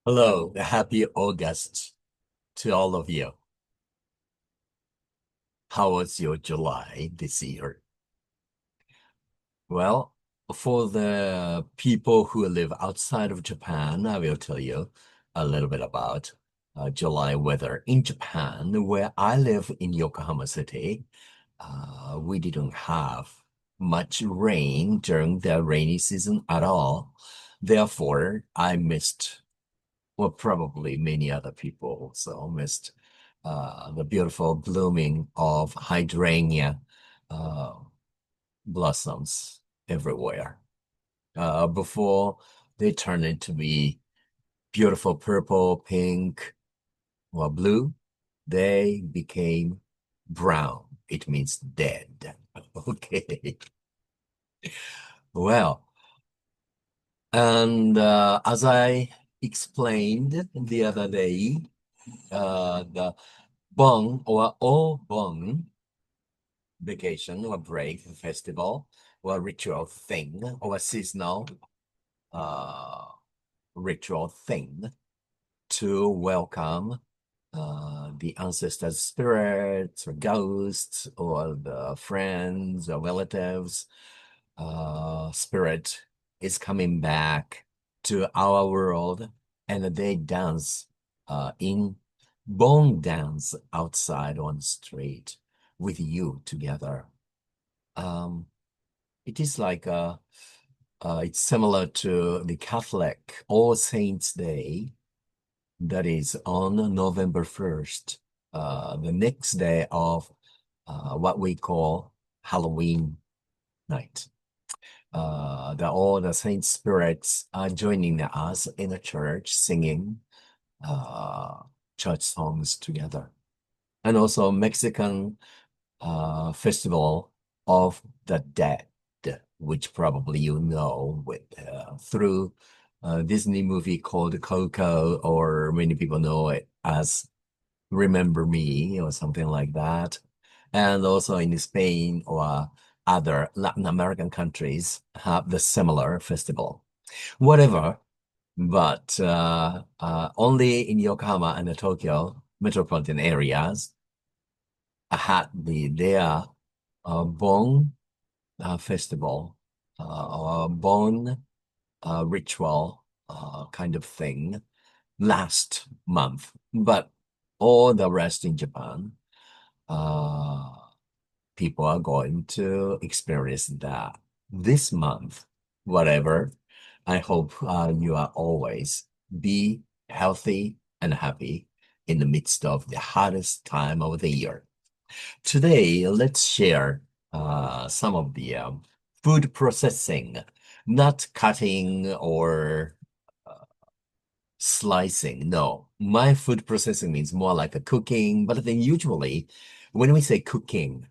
Hello, happy August to all of you. How was your July this year? Well, for the people who live outside of Japan, I will tell you a little bit about July weather in Japan, where I live in Yokohama City. We didn't have much rain during the rainy season at all. Therefore, I missed well, probably many other people also missed the beautiful blooming of hydrangea uh, blossoms everywhere. Before they turn into be beautiful purple, pink, or blue, they became brown. It means dead. Okay. Well, and as I explained the other day, the Bong or Obong vacation or break, festival or ritual thing or seasonal uh, ritual thing to welcome the ancestors' spirits or ghosts or the friends or relatives. Spirit is coming back to our world and they dance in bone dance outside on the street with you together. Um, it is like it's similar to the Catholic All Saints Day that is on November 1st, the next day of what we call Halloween night. All the saint spirits are joining us in a church singing uh, church songs together. And also Mexican festival of the dead, which probably you know with through a Disney movie called Coco, or many people know it as Remember Me or something like that. And also in Spain or other Latin American countries have the similar festival. Whatever, but only in Yokohama and the Tokyo metropolitan areas had their Bon festival or Bon ritual kind of thing last month. But all the rest in Japan, uh, people are going to experience that this month. Whatever. I hope you are always be healthy and happy in the midst of the hottest time of the year. Today, let's share some of the food processing, not cutting or slicing. No, my food processing means more like a cooking, but then usually when we say cooking,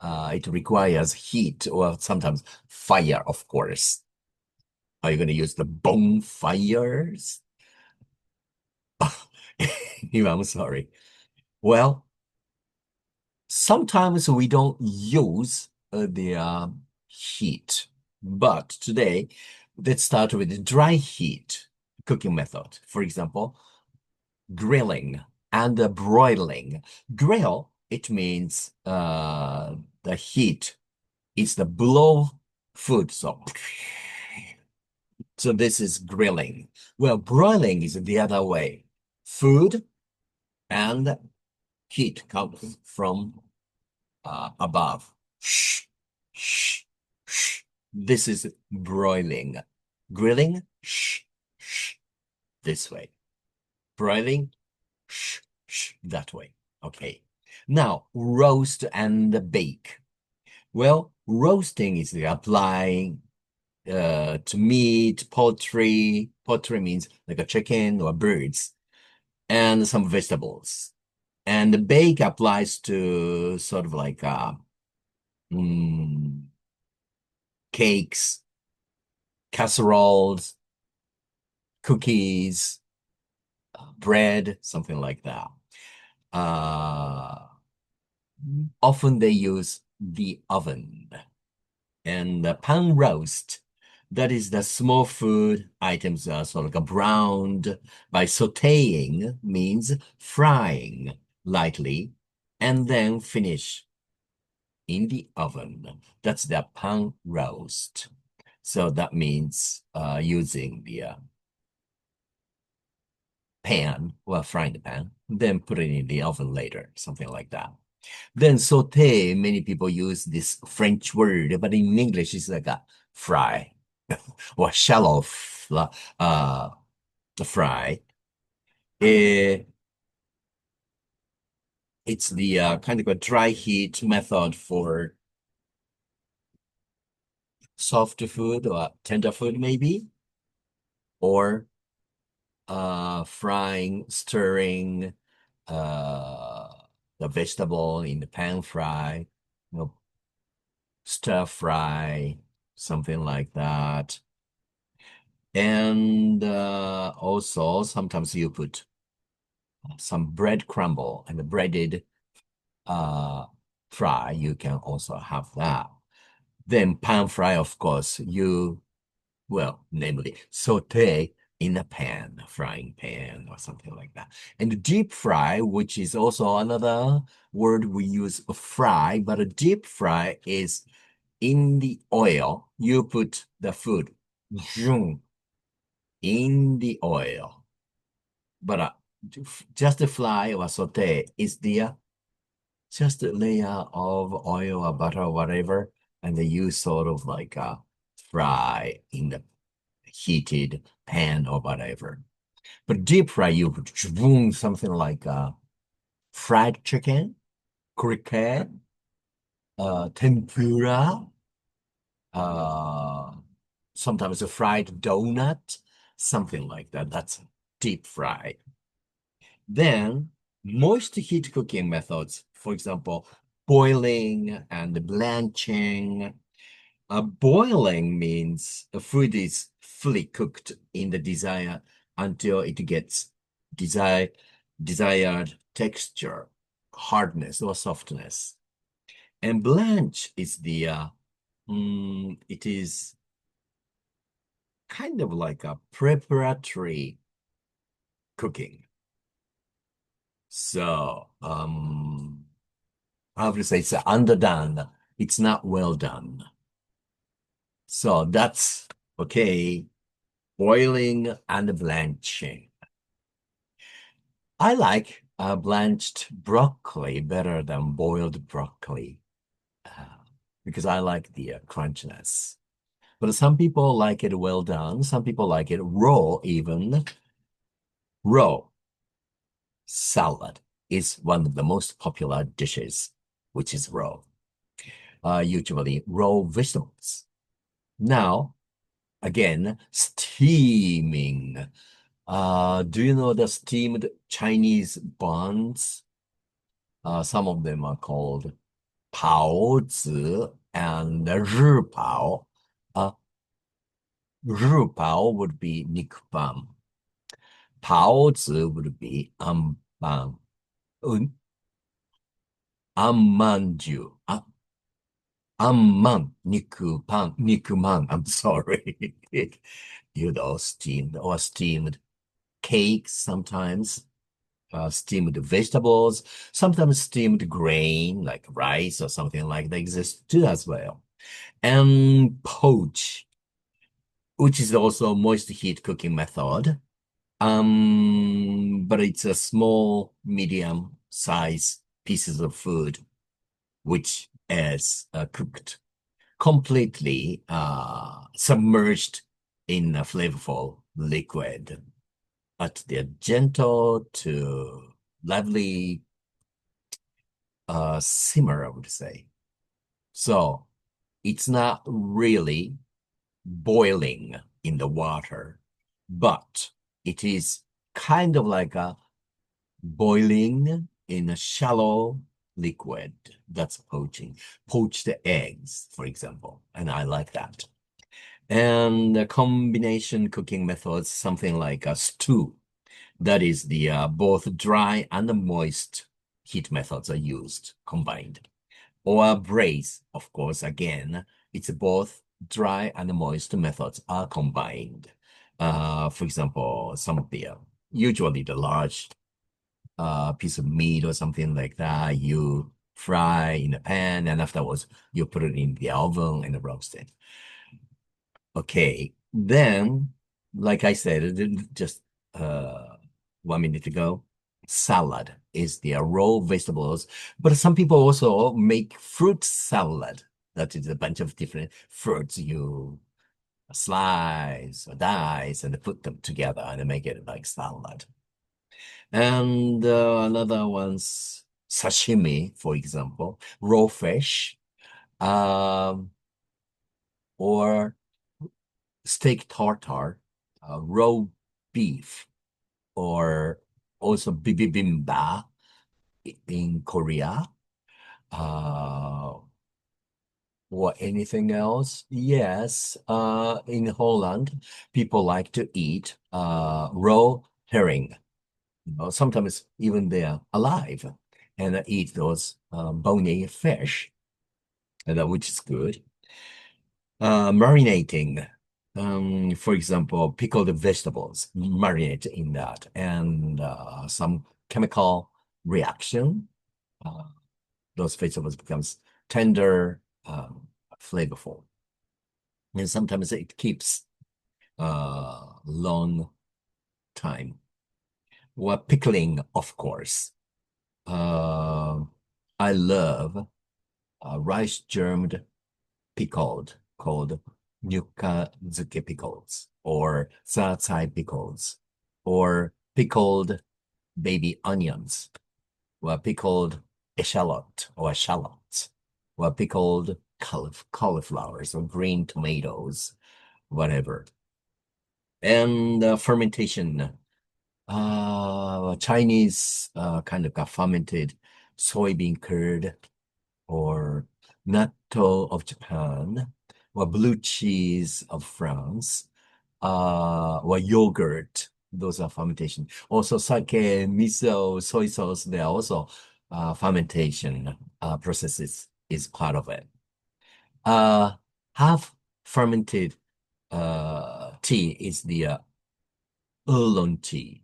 it requires heat or sometimes fire, of course. Are you going to use the bonfires? I'm sorry. Well, sometimes we don't use the heat, but today let's start with the dry heat cooking method. For example, grilling and broiling. Grill, it means the heat is the blow food. So this is grilling. Well, broiling is the other way. Food and heat comes from above. Shh, shh, shh. This is broiling. Grilling, shh, shh, this way. Broiling, shh, shh, that way. Okay. Now, roast and bake. Well, roasting is the applying to meat, poultry. Poultry means like a chicken or birds, and some vegetables. And the bake applies to sort of like mm, cakes, casseroles, cookies, bread, something like that. Uh, Often they use the oven and the pan roast. That is the small food items are sort of like browned by sautéing means frying lightly and then finish in the oven. That's the pan roast. So that means using the pan, well, frying the pan, then put it in the oven later, something like that. Then sauté, many people use this French word, but in English it's like a fry or shallow uh, fry. Eh, it's the kind of a dry heat method for soft food or tender food maybe, or frying, stirring uh, the vegetable in the pan fry, you know, stir fry, something like that. And also sometimes you put some bread crumble and the breaded uh, fry. You can also have that. Then pan fry, of course, namely saute in a pan, frying pan or something like that. And deep fry, which is also another word we use fry, but a deep fry is in the oil. You put the food in the oil. But just a fry or saute is the just a layer of oil or butter or whatever, and then you sort of like fry in the heated pan or whatever. But deep fry, you put something like fried chicken, cricket, tempura, uh, sometimes a fried donut, something like that. That's deep fry. Then moist heat cooking methods, for example, boiling and blanching. Boiling means the food is fully cooked in the desire until it gets desired texture, hardness or softness. And blanch is it is kind of like a preparatory cooking. So, I would say it's underdone. It's not well done. So that's okay. Boiling and blanching. I like blanched broccoli better than boiled broccoli uh, because I like the crunchiness. But some people like it well done. Some people like it raw even. Raw salad is one of the most popular dishes, which is raw. Usually raw vegetables. Now, again, steaming. Do you know the steamed Chinese buns? Some of them are called 包子 and 日包. Uh, 日包 would be 肉棒. 包子 would be あんパン. あんまんじゅう. あんまん, 肉パン, 肉まん. I'm sorry. Steamed or steamed cakes sometimes, steamed vegetables, sometimes steamed grain like rice or something like that exists too as well. And poach, which is also a moist heat cooking method. But it's a small, medium size pieces of food which is cooked completely submerged in a flavorful liquid at the gentle to lovely simmer, I would say. So it's not really boiling in the water, but it is kind of like a boiling in a shallow liquid. That's poaching. Poached eggs, for example, and I like that. And the combination cooking methods, something like a stew. That is the both dry and moist heat methods are used combined. Or braise, of course, again, it's both dry and moist methods are combined. For example, some of the usually the large piece of meat or something like that, you fry in a pan, and afterwards you put it in the oven and roast it. Okay, then, like I said, just uh 1 minute ago, salad is the raw vegetables, but some people also make fruit salad. That is a bunch of different fruits you slice or dice and put them together and make it like salad. And another one's sashimi, for example, raw fish, um, or steak tartare, raw beef, or also bibimbap in Korea, uh, or anything else. Yes, in Holland, people like to eat raw herring. Sometimes even they are alive and eat those bony fish, and, which is good. Marinating, for example, pickled vegetables, marinate in that, and some chemical reaction. Uh, those vegetables becomes tender, flavorful, and sometimes it keeps long time. Well, pickling, of course. Uh, I love rice germed pickled called nukazuke pickles or zarzai pickles or pickled baby onions or pickled eshallot or shallots or pickled cauliflowers or green tomatoes, whatever. And fermentation, Chinese kind of got fermented soybean curd or natto of Japan, or blue cheese of France, or yogurt. Those are fermentation. Also, sake, miso, soy sauce, they are also fermentation processes is part of it. Uh, Half fermented tea is the oolong tea.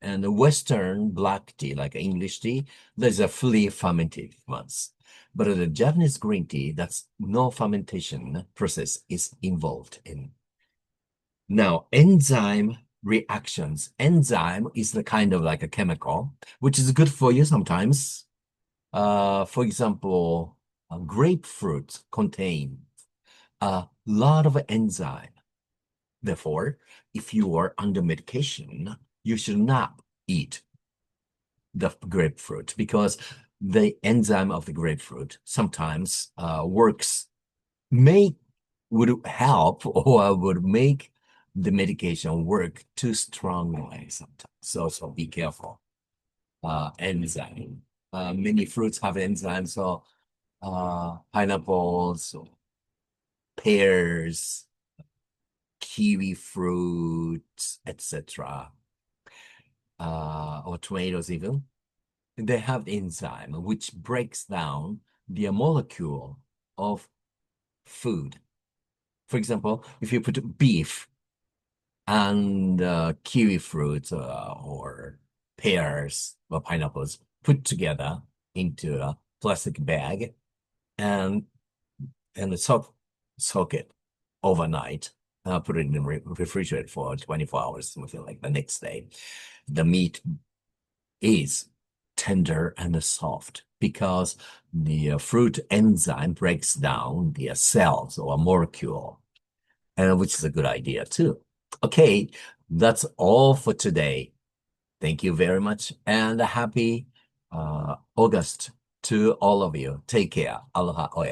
And the Western black tea, like English tea, there's a fully fermented ones. But the Japanese green tea, that's no fermentation process is involved in. Now, enzyme reactions. Enzyme is the kind of like a chemical, which is good for you sometimes. For example, grapefruit contain a lot of enzyme. Therefore, if you are under medication, you should not eat the grapefruit because the enzyme of the grapefruit sometimes works, may would help or would make the medication work too strongly sometimes. So be careful. Enzyme. Many fruits have enzymes, so pineapples, pears, kiwi fruits, etc., or tomatoes even, they have enzyme which breaks down the molecule of food. For example, if you put beef and kiwi fruits or pears or pineapples put together into a plastic bag and soak it overnight, put it in the refrigerator for 24 hours, something like the next day, the meat is tender and soft because the fruit enzyme breaks down the cells or molecule, and which is a good idea too. Okay, that's all for today. Thank you very much, and a happy August to all of you. Take care. Aloha oe.